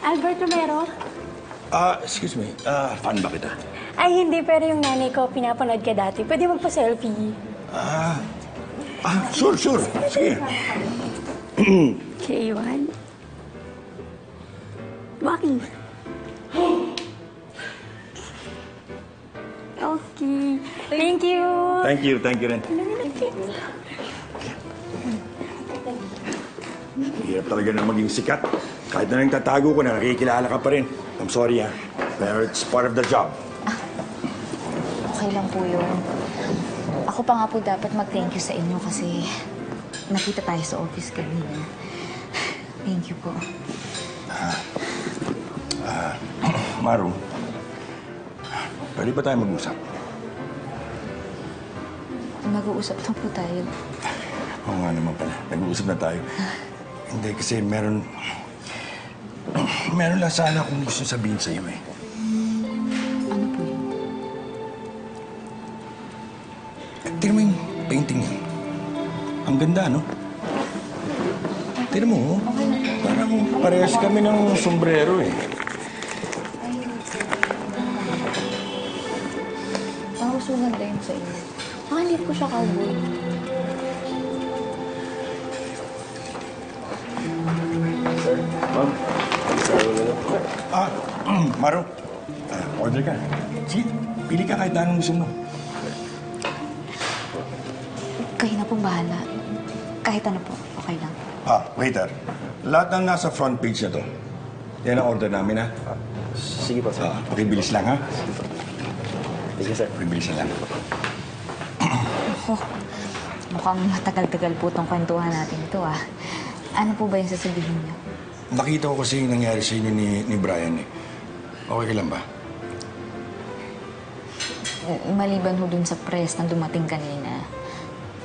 Albert Romero? Excuse me. Fan ba kita? Ay, hindi. Pero yung nanay ko, pinapanood ka dati. Pwede magpa-selfie. Sure. Sige. K1. Walking. Okay. Thank you. Thank you rin. Hirap talaga na maging sikat. Kahit na nagtatago ko na, nakikilala ka pa rin. I'm sorry, ha. Pero it's part of the job. Okay lang po yun. Ako pa nga po dapat mag-thank you sa inyo kasi nakita tayo sa office kanina. Thank you po. Maru, pwede ba tayo mag-usap? Mag-uusap na po tayo. Oo nga naman pala. Nag-uusap na tayo. Hindi, kasi meron lang sana akong gusto sabihin sa'yo, eh. Ano po yun? Tignan mo yung painting niya. Ang ganda, no? Tignan mo, oh. Parang parehas kami ng sombrero, eh. Parang gusto ganda yun sa inyo. Hindi ko siya cowboy. Ma'am, Maru, order ka. Sige, pili ka kahit anong gusto mo. Kayo na pong bahala. Kahit ano po, okay lang. Waiter. Lahat ng nasa front page na to. Yan ang order namin, ha? sige po, sir. Pakibilis lang, ha? Sige, sir. Pakibilis lang. Mukhang matagal-tagal po itong kwentuhan natin ito, ah. Ano po ba yung sasabihin niyo? Nakita ko kasi yung nangyari sa inyo ni Brian, eh. Okay ka lang ba? Maliban ho dun sa press na dumating kanina,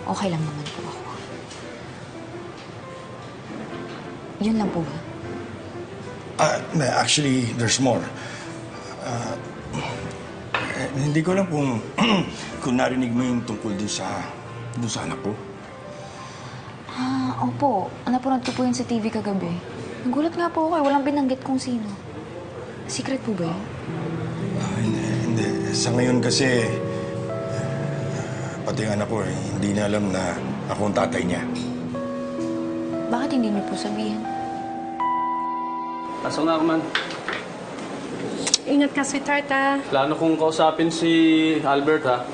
okay lang naman po ako. Yun lang po ba? Actually, there's more. Hindi ko alam kung narinig mo yung tungkol dun sa anak ko. Opo. Napanood ko po yun sa TV kagabi. Nagulat nga po ako eh. Walang binanggit kung sino. Secret po ba yun? Hindi. Sa ngayon kasi, pati yung anak ko, hindi niya alam na ako ang tatay niya. Bakit hindi niyo po sabihin? Pasok na ako, man. Ingat ka, sweetheart, ha? Plano kong kausapin si Albert, ha?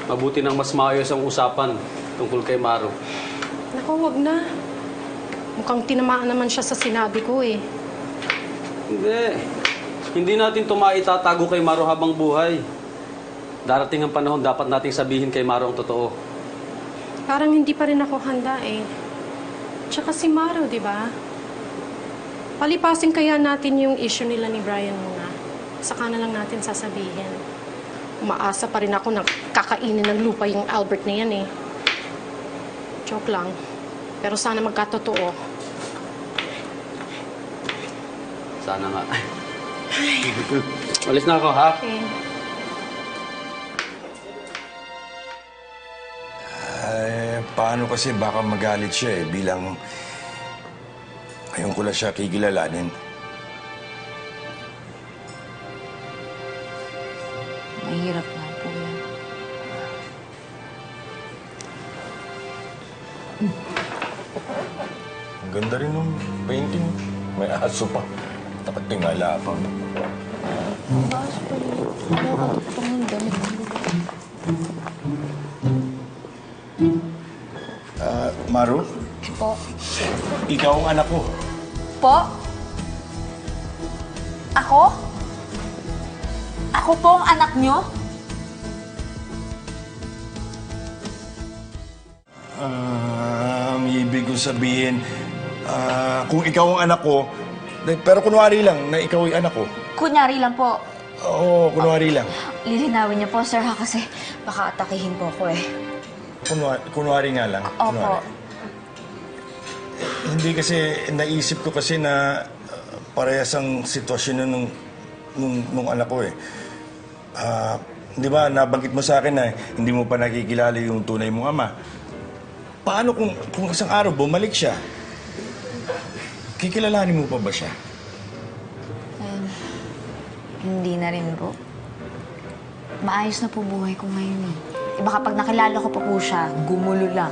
Mabuti nang mas maayos ang usapan tungkol kay Maru. Naku, wag na. Mukhang tinamaan naman siya sa sinabi ko eh. Hindi natin ito maitatago kay Maru habang buhay. Darating ang panahon, dapat nating sabihin kay Maru ang totoo. Parang hindi pa rin ako handa eh. Tsaka si Maru, di ba? Palipasin kaya natin yung issue nila ni Brian muna. Saka na lang natin sasabihin. Umaasa pa rin ako na kakainin ng lupa yung Albert na yan eh. Joke lang. Pero sana magkatotoo. Sana nga. Alis na ako, ha? Okay. Paano kasi baka magalit siya, eh, bilang ngayon ko lang siya kikilalanin. Mahirap nga po yan. Ang ganda rin ng painting. May aso pa. Dapat tingala pa. Baas pa rin. Nakakatok ng damit. Maru, Po? ikaw ang anak ko. Po? Ako? Ako po ang anak niyo? Ibig ko sabihin, kung ikaw ang anak ko, pero kunwari lang na ikaw ang anak ko. Kunyari lang po. Oo, kunwari lang. Lilinawin niyo po, sir, ha? Kasi baka atakihin po ako eh. Kunwari nga lang. Opo. Kunwari. Hindi kasi, naisip ko kasi na parehas ang sitwasyon nung anak ko eh. Di ba, nabanggit mo sa akin na hindi mo pa nakikilala yung tunay mong ama. Paano kung isang araw bumalik siya? Kikilalanin mo pa ba siya? hindi na rin po. Maayos na po buhay ko ngayon eh. Iba kapag nakilala ko pa po siya, gumulo lang.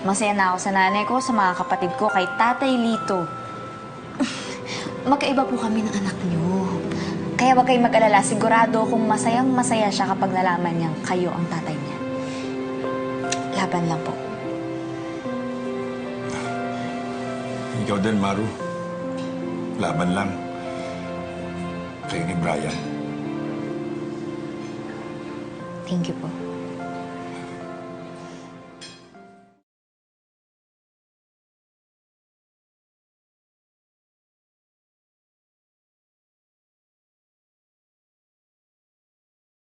Masaya na ako sa nanay ko, sa mga kapatid ko, kay Tatay Lito. Magkaiba po kami ng anak niyo. Kaya wag kayong mag-alala, sigurado kung masayang-masaya siya kapag nalaman niyang kayo ang tatay niya. Laban lang po. Ikaw din, Maru. Laban lang. Kayo ni Brian. Thank you po.